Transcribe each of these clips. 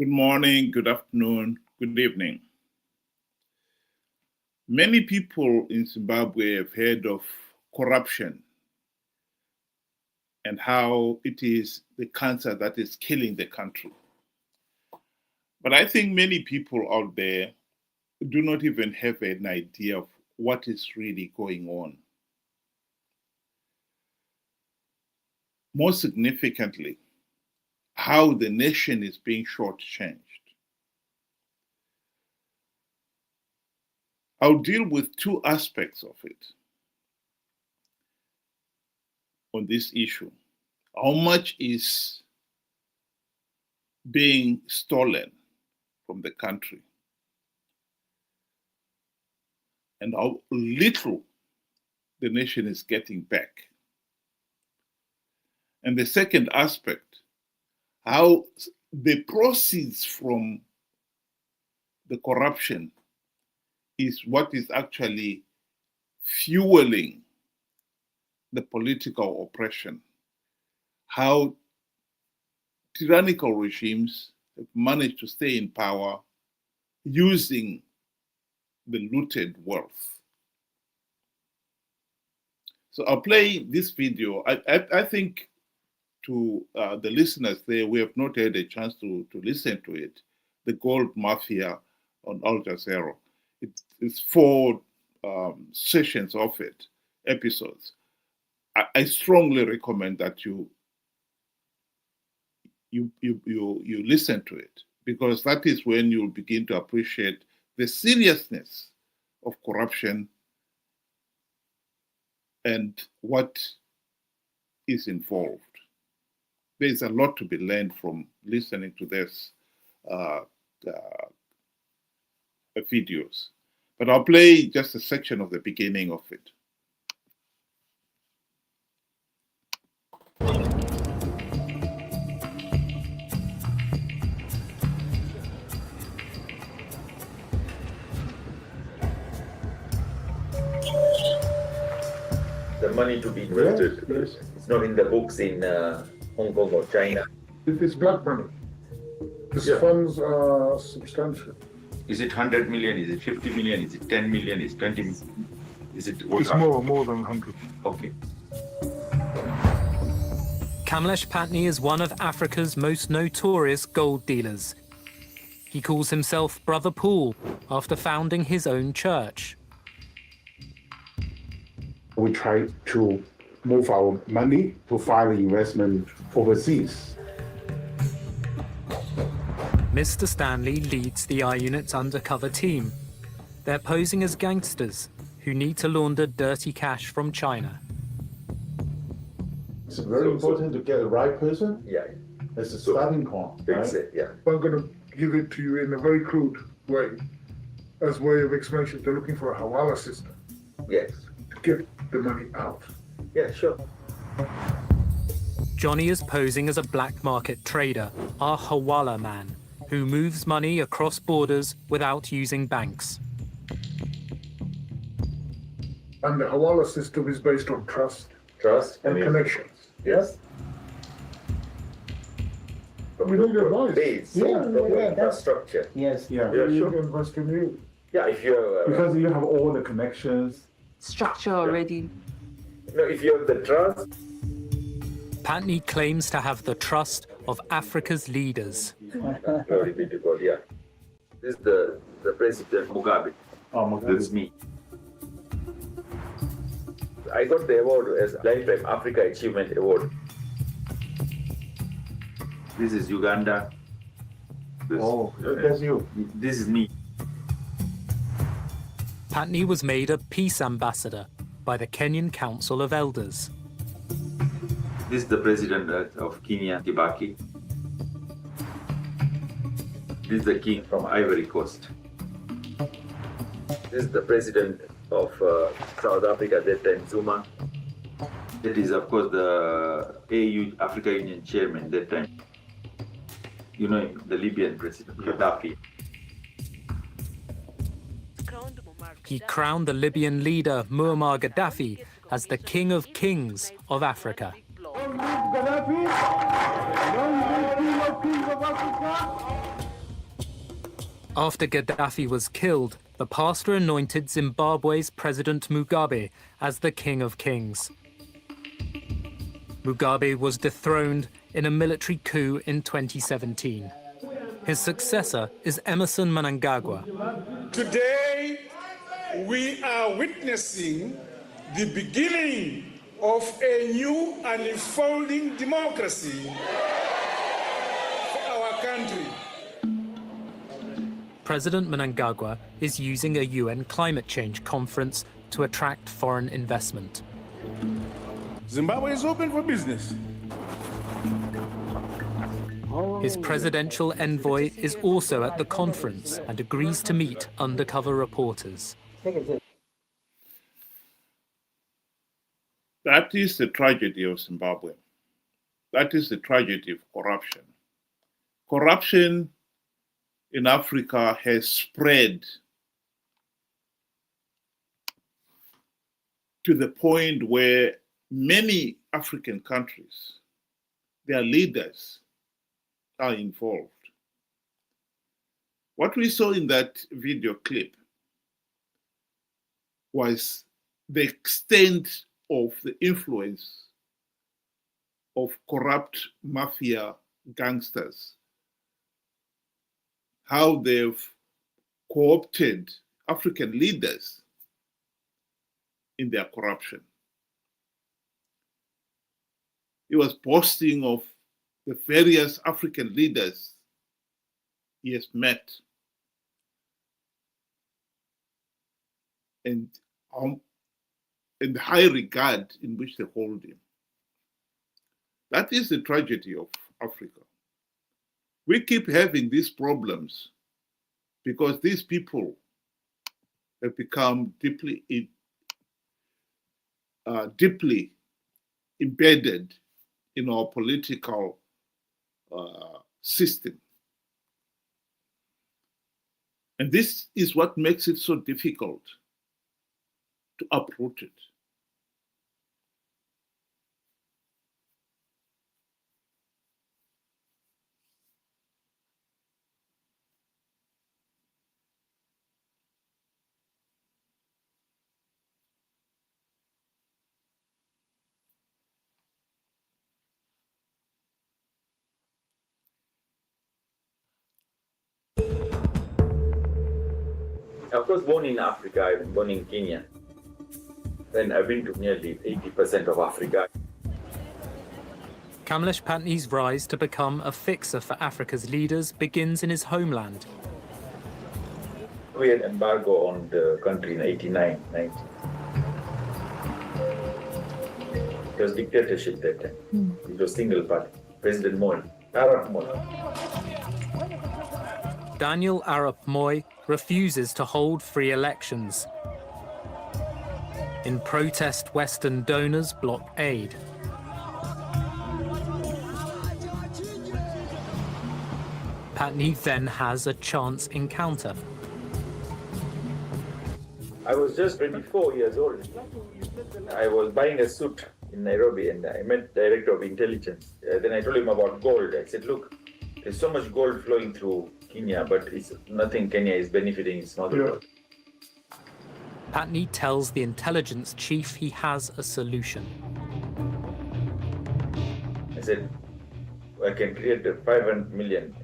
Good morning, good afternoon, good evening. Many people in Zimbabwe have heard of corruption and how it is the cancer that is killing the country. But I think many people out there do not even have an idea of what is really going on. More significantly, how the nation is being shortchanged. I'll deal with two aspects of it on this issue. How much is being stolen from the country and how little the nation is getting back. And the second aspect, how the proceeds from the corruption is what is actually fueling the political oppression. How tyrannical regimes have managed to stay in power using the looted wealth. So I'll play this video. I think to the listeners there, we have not had a chance to listen to it, The Gold Mafia on Al Jazeera. It's four sessions of it, episodes. I strongly recommend that you listen to it, because that is when you'll begin to appreciate the seriousness of corruption and what is involved. There's a lot to be learned from listening to this videos. But I'll play just a section of the beginning of it. The money to be invested, yes. It's not in the books in Hong Kong or China. It is black money. These funds are substantial. Is it 100 million? Is it 50 million? Is it 10 million? Is it 20 million? Is it It's more than 100. Okay. Kamlesh Patni is one of Africa's most notorious gold dealers. He calls himself Brother Paul after founding his own church. We try to move our money to find investment overseas. Mr. Stanley leads the I-Unit's undercover team. They're posing as gangsters who need to launder dirty cash from China. It's very important to get the right person. Yeah, As a starting point. that's Right? it, yeah. I'm going to give it to you in a very crude way. As way of explanation, they're looking for a Hawala system Yes. to get the money out. Yeah, sure. Johnny is posing as a black market trader, our Hawala man, who moves money across borders without using banks. And the Hawala system is based on trust Trust and connections. Yes. We need advice. Base, Yeah, proper yeah. infrastructure. Yes. Yeah. Yeah, We sure. need to invest in you. Yeah, if you're, Because you have all the connections. Structure already. if you have the trust, Patni claims to have the trust of Africa's leaders. glory be to God, yeah. This is the President Mugabe. Oh my God. That's me. I got the award as Lifetime Africa Achievement Award. This is Uganda. This, Oh, that's you. this is me. Patni was made a peace ambassador by the Kenyan Council of Elders. This is the president of Kenya, Kibaki. This is the king from Ivory Coast. This is the President of South Africa at that time, Zuma. That is, of course, the AU, Africa Union chairman that time. You know him, the Libyan president, Gaddafi. He crowned the Libyan leader Muammar Gaddafi as the King of Kings of Africa. After Gaddafi was killed, the pastor anointed Zimbabwe's President Mugabe as the King of Kings. Mugabe was dethroned in a military coup in 2017. His successor is Emerson Mnangagwa. Today, we are witnessing the beginning of a new and unfolding democracy for our country. President Mnangagwa is using a UN climate change conference to attract foreign investment. Zimbabwe is open for business. His presidential envoy is also at the conference and agrees to meet undercover reporters. That is the tragedy of Zimbabwe. That is the tragedy of corruption. Corruption in Africa has spread to the point where many African countries, their leaders are involved. What we saw in that video clip was the extent of the influence of corrupt mafia gangsters, how they've co-opted African leaders in their corruption. He was boasting of the various African leaders he has met and the high regard in which they hold him. That is the tragedy of Africa. We keep having these problems because these people have become deeply embedded in our political system. And this is what makes it so difficult to uproot it. Of course, born in Africa, I've been born in Kenya. And I've been to nearly 80% of Africa. Kamlesh Patni's rise to become a fixer for Africa's leaders begins in his homeland. We had embargo on the country in 89, 90. It was dictatorship that time. It was single party. President Moi, Arap Moi. Daniel Arap Moi refuses to hold free elections. In protest, Western donors block aid. Patni then has a chance encounter. I was just 24 years old. I was buying a suit in Nairobi and I met the director of intelligence. Then I told him about gold. I said, look, there's so much gold flowing through Kenya, but it's nothing Kenya is benefiting, it's not the gold. Patni tells the intelligence chief he has a solution. I said, I can create 500 million,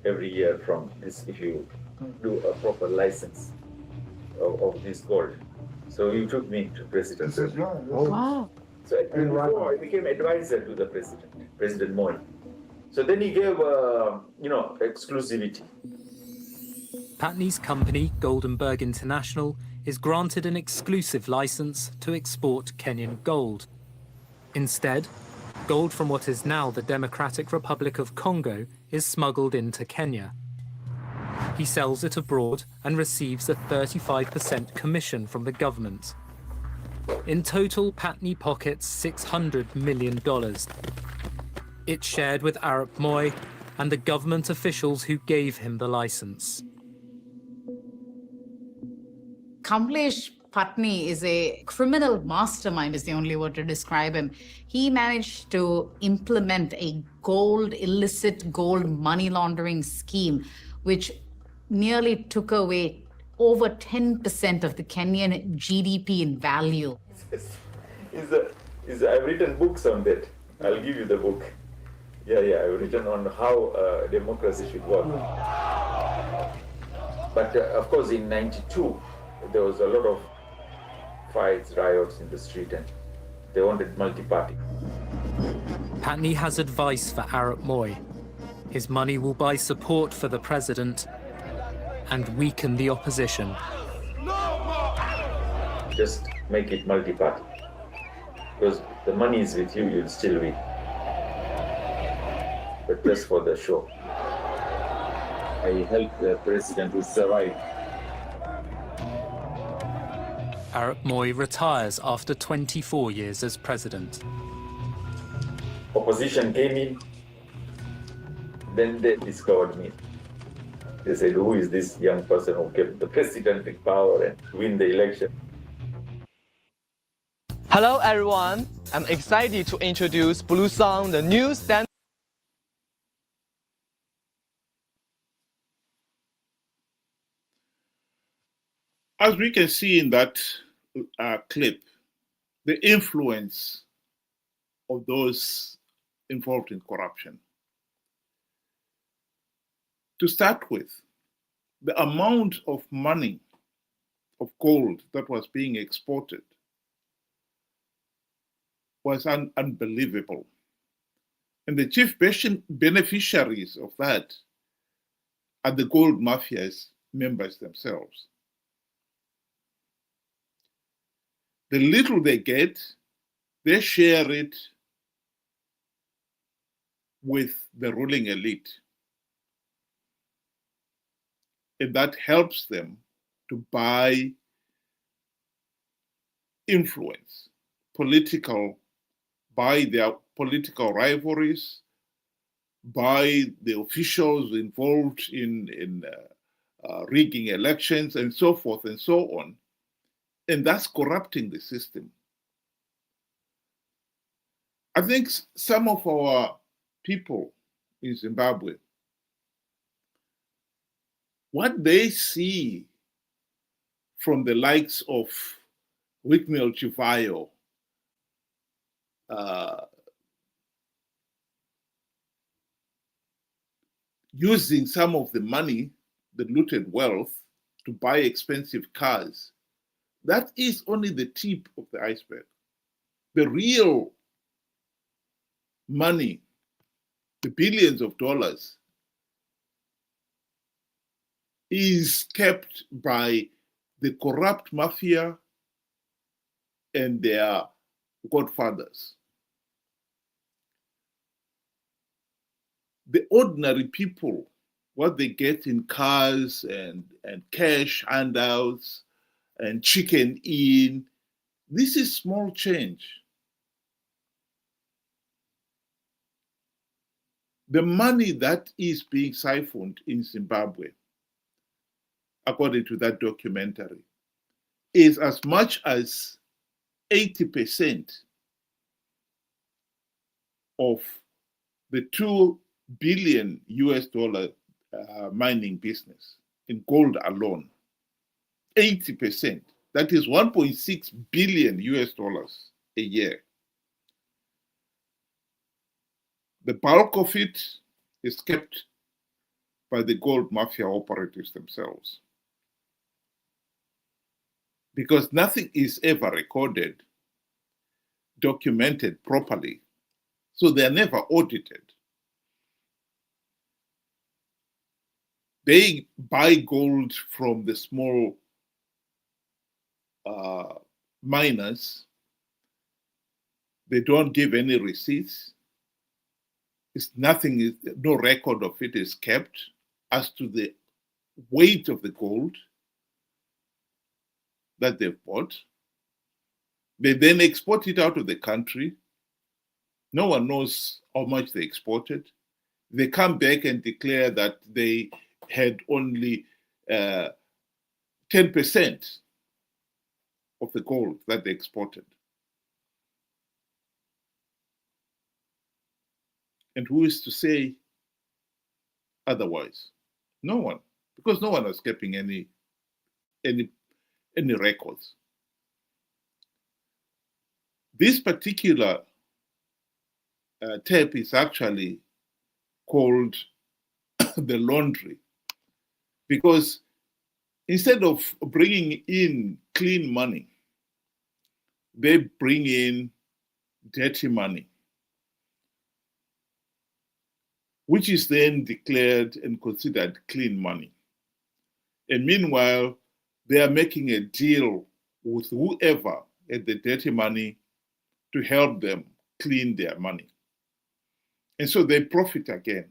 every year from this if you do a proper license of this gold. So he took me to president. Wow. So at 24, I became advisor to the president, President Moi. So then he gave, exclusivity. Patni's company, Goldenberg International, is granted an exclusive license to export Kenyan gold. Instead, gold from what is now the Democratic Republic of Congo is smuggled into Kenya. He sells it abroad and receives a 35% commission from the government. In total, Patni pockets $600 million. It's shared with Arap Moi and the government officials who gave him the license. Kamlesh Patni is a criminal mastermind, is the only word to describe him. He managed to implement a illicit gold money laundering scheme, which nearly took away over 10% of the Kenyan GDP in value. I've written books on that. I'll give you the book. Yeah, I've written on how democracy should work. But of course, in '92, there was a lot of fights, riots in the street, and they wanted multi-party. Patney has advice for Arap Moi. His money will buy support for the president and weaken the opposition. Just make it multi-party. Because the money is with you, you'll still win. But just for the show. I helped the president to survive. Arap Moi retires after 24 years as president. Opposition came in, then they discovered me. They said, who is this young person who kept the president in power and win the election? Hello everyone, I'm excited to introduce Blue Song, the new stand. As we can see in that clip, the influence of those involved in corruption. To start with, the amount of money, of gold that was being exported was unbelievable. And the chief beneficiaries of that are the gold mafia's members themselves. The little they get, they share it with the ruling elite. And that helps them to buy influence, by their political rivalries, by the officials involved in rigging elections, and so forth and so on. And that's corrupting the system. I think some of our people in Zimbabwe, what they see from the likes of Whitnell Chivayo, using some of the money, the looted wealth, to buy expensive cars, that is only the tip of the iceberg. The real money, the billions of dollars, is kept by the corrupt mafia and their godfathers. The ordinary people, what they get in cars and cash handouts and chicken in, this is small change. The money that is being siphoned in Zimbabwe, according to that documentary, is as much as 80% of the $2 billion US mining business in gold alone. 80%. That is 1.6 billion US dollars a year. The bulk of it is kept by the gold mafia operatives themselves. Because nothing is ever recorded, documented properly, so they're never audited. They buy gold from the small miners. They don't give any receipts. No record of it is kept as to the weight of the gold that they've bought. They then export it out of the country. No one knows how much they exported. They come back and declare that they had only 10% of the gold that they exported. And who is to say otherwise? No one. because no one was keeping any records. This particular tape is actually called the laundry, because instead of bringing in clean money, they bring in dirty money, which is then declared and considered clean money. And meanwhile, they are making a deal with whoever had the dirty money to help them clean their money. And so they profit again.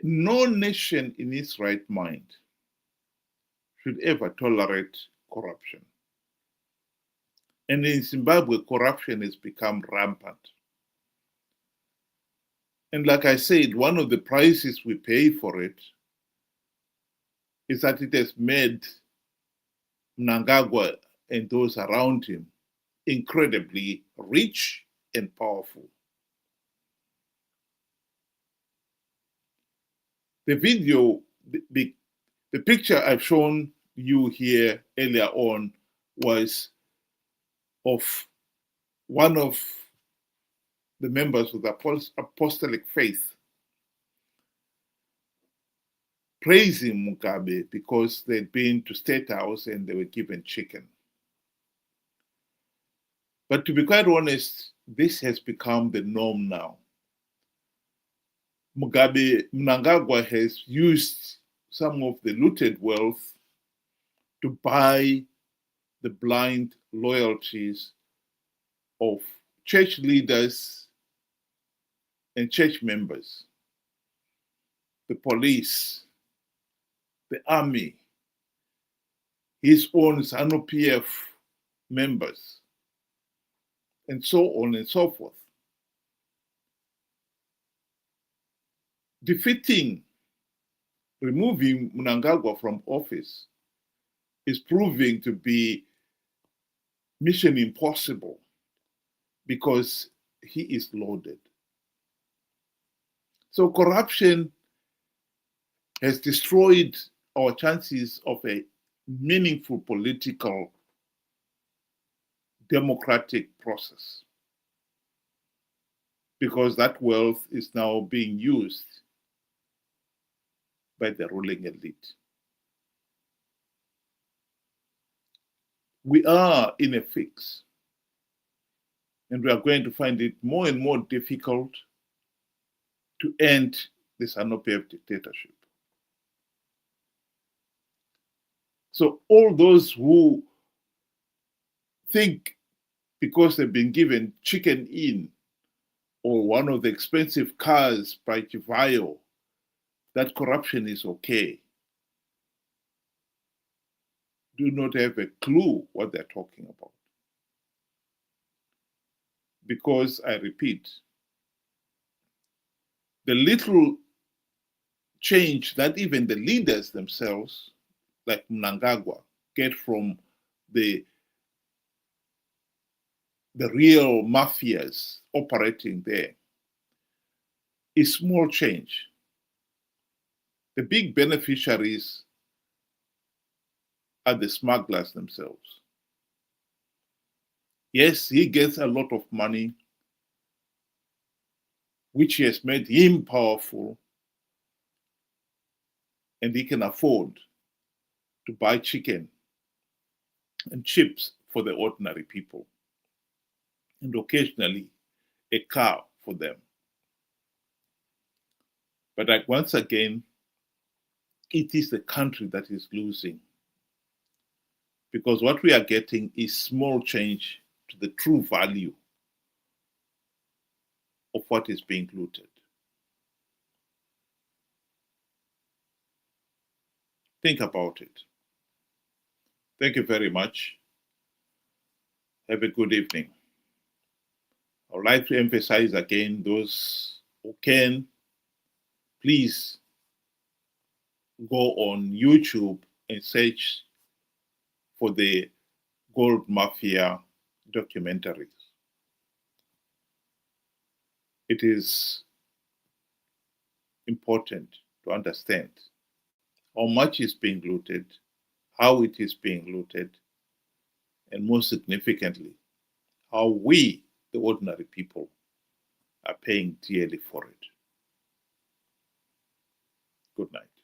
No nation in its right mind should ever tolerate corruption. And in Zimbabwe, corruption has become rampant. And like I said, one of the prices we pay for it is that it has made Mnangagwa and those around him incredibly rich and powerful. The video, the picture I've shown you here earlier on was of one of the members of the apostolic faith praising Mugabe because they'd been to State House and they were given chicken. But to be quite honest, this has become the norm now. Mnangagwa has used some of the looted wealth to buy the blind loyalties of church leaders and church members, the police, the army, his own ZANU-PF members, and so on and so forth. Removing Mnangagwa from office is proving to be mission impossible because he is loaded. So corruption has destroyed our chances of a meaningful political democratic process, because that wealth is now being used by the ruling elite. We are in a fix, and we are going to find it more and more difficult to end the ZANU-PF dictatorship. So all those who think because they've been given chicken in or one of the expensive cars by Chivayo, that corruption is okay, do not have a clue what they're talking about. Because, I repeat, the little change that even the leaders themselves, like Mnangagwa, get from the real mafias operating there is small change. The big beneficiaries are the smugglers themselves. Yes, he gets a lot of money, which has made him powerful, and he can afford to buy chicken and chips for the ordinary people, and occasionally a car for them. But like once again, it is the country that is losing, because what we are getting is small change to the true value of what is being looted. Think about it. Thank you very much. Have a good evening. I would like to emphasize again, those who can, please go on YouTube and search for the Gold Mafia documentaries. It is important to understand how much is being looted, how it is being looted, and most significantly, how we, the ordinary people, are paying dearly for it. Good night.